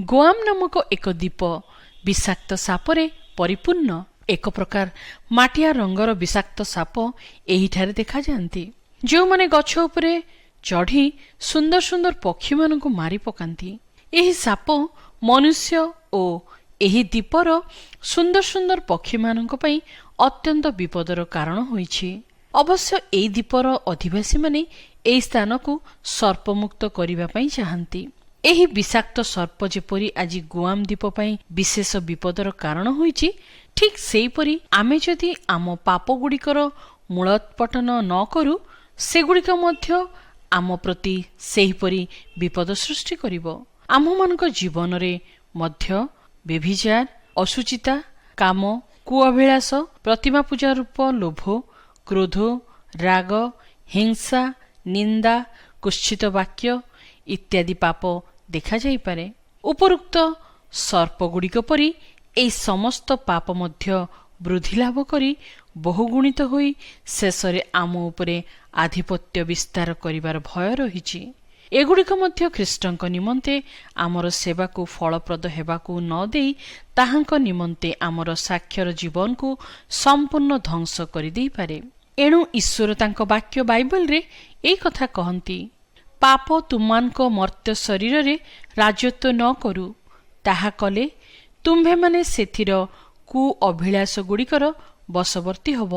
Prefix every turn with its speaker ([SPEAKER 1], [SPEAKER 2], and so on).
[SPEAKER 1] ଗୋଆମ ନାମକ ଏକ ଦ୍ୱୀପ ବିଷାକ୍ତ ସାପରେ ପରିପୂର୍ଣ୍ଣ। ଏକ ପ୍ରକାର ମାଟିଆ ରଙ୍ଗର ବିଷାକ୍ତ ସାପ ଏହିଠାରେ ଦେଖାଯାଆନ୍ତି, ଯେଉଁମାନେ ଗଛ ଉପରେ ଚଢ଼ି ସୁନ୍ଦର ସୁନ୍ଦର ପକ୍ଷୀମାନଙ୍କୁ ମାରି ପକାନ୍ତି। ଏହି ସାପ ମନୁଷ୍ୟ ଓ ଏହି ଦ୍ୱୀପର ସୁନ୍ଦର ସୁନ୍ଦର ପକ୍ଷୀମାନଙ୍କ ପାଇଁ ଅତ୍ୟନ୍ତ ବିପଦର କାରଣ ହୋଇଛି। ଅବଶ୍ୟ ଏହି ଦ୍ୱୀପର ଅଧିବାସୀମାନେ ଏହି ସ୍ଥାନକୁ ସର୍ପମୁକ୍ତ କରିବା ପାଇଁ ଚାହାନ୍ତି। ଏହି ବିଷାକ୍ତ ସର୍ପ ଯେପରି ଆଜି ଗୁଆମ ଦ୍ୱୀପ ପାଇଁ ବିଶେଷ ବିପଦର କାରଣ ହୋଇଛି, ଠିକ୍ ସେହିପରି ଆମେ ଯଦି ଆମ ପାପଗୁଡ଼ିକର ମୂଳୋତ୍ପାଟନ ନ କରୁ, ସେଗୁଡ଼ିକ ମଧ୍ୟ ଆମ ପ୍ରତି ସେହିପରି ବିପଦ ସୃଷ୍ଟି କରିବ। ଆମ୍ଭମାନଙ୍କ ଜୀବନରେ ମଧ୍ୟ ବ୍ୟଭିଚାର, ଅଶୁଚିତା, କାମ, କୁଅଭିଳାଷ, ପ୍ରତିମା ପୂଜା ରୂପ ଲୋଭ, କ୍ରୋଧ, ରାଗ, ହିଂସା, ନିନ୍ଦା, କୁତ୍ସିତ ବାକ୍ୟ ଇତ୍ୟାଦି ପାପ ଦେଖାଯାଇପାରେ। ଉପରୋକ୍ତ ସର୍ପଗୁଡ଼ିକ ପରି ଏହି ସମସ୍ତ ପାପ ମଧ୍ୟ ବୃଦ୍ଧି ଲାଭ କରି ବହୁଗୁଣିତ ହୋଇ ଶେଷରେ ଆମ ଉପରେ ଆଧିପତ୍ୟ ବିସ୍ତାର କରିବାର ଭୟ ରହିଛି। ଏଗୁଡ଼ିକ ମଧ୍ୟ ଖ୍ରୀଷ୍ଟଙ୍କ ନିମନ୍ତେ ଆମର ସେବାକୁ ଫଳପ୍ରଦ ହେବାକୁ ନ ଦେଇ ତାହାଙ୍କ ନିମନ୍ତେ ଆମର ସାକ୍ଷର ଜୀବନକୁ ସମ୍ପୂର୍ଣ୍ଣ ଧ୍ୱଂସ କରିଦେଇପାରେ। ଏଣୁ ଈଶ୍ୱର ତାଙ୍କ ବାକ୍ୟ ବାଇବଲରେ ଏହି କଥା କହନ୍ତି, ପାପ ତୁମମାନଙ୍କ ମର୍ତ୍ତ୍ୟ ଶରୀରରେ ରାଜତ୍ୱ ନ କରୁ, ତାହା କଲେ ତୁମ୍ଭେମାନେ ସେଥିର କୁ ଅଭିଳାଷଗୁଡ଼ିକର ବଶବର୍ତ୍ତୀ ହେବ।